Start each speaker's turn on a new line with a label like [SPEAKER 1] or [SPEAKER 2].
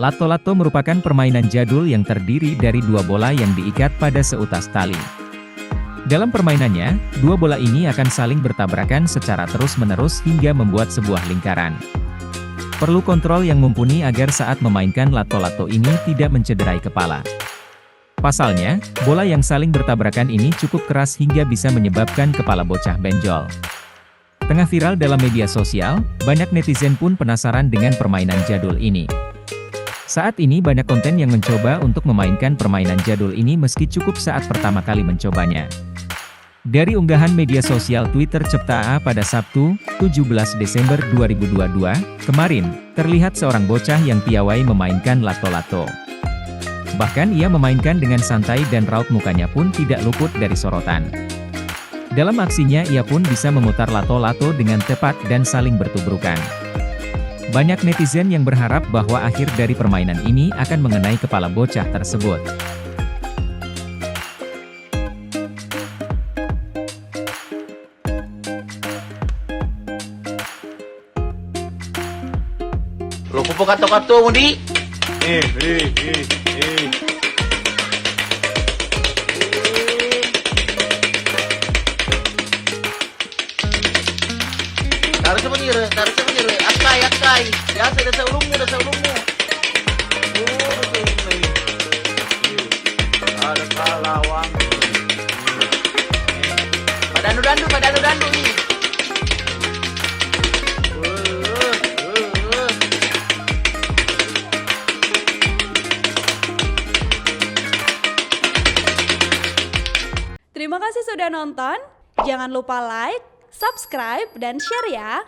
[SPEAKER 1] Lato-lato merupakan permainan jadul yang terdiri dari dua bola yang diikat pada seutas tali. Dalam permainannya, dua bola ini akan saling bertabrakan secara terus-menerus hingga membuat sebuah lingkaran. Perlu kontrol yang mumpuni agar saat memainkan lato-lato ini tidak mencederai kepala. Pasalnya, bola yang saling bertabrakan ini cukup keras hingga bisa menyebabkan kepala bocah benjol. Tengah viral dalam media sosial, banyak netizen pun penasaran dengan permainan jadul ini. Saat ini banyak konten yang mencoba untuk memainkan permainan jadul ini meski cukup saat pertama kali mencobanya. Dari unggahan media sosial Twitter Cepta AA pada Sabtu, 17 Desember 2022, kemarin, terlihat seorang bocah yang piawai memainkan lato-lato. Bahkan ia memainkan dengan santai dan raut mukanya pun tidak luput dari sorotan. Dalam aksinya ia pun bisa memutar lato-lato dengan tepat dan saling bertubrukan. Banyak netizen yang berharap bahwa akhir dari permainan ini akan mengenai kepala bocah tersebut.
[SPEAKER 2] Lo kupu kato-kato mo di? Taruh sa manira. Akay. Yasa, nasa ulong mo. Nasa ulong mo. Ada kalawang. Padano-dando ni.
[SPEAKER 3] Terima kasih sudah nonton. Jangan lupa like, subscribe, dan share ya.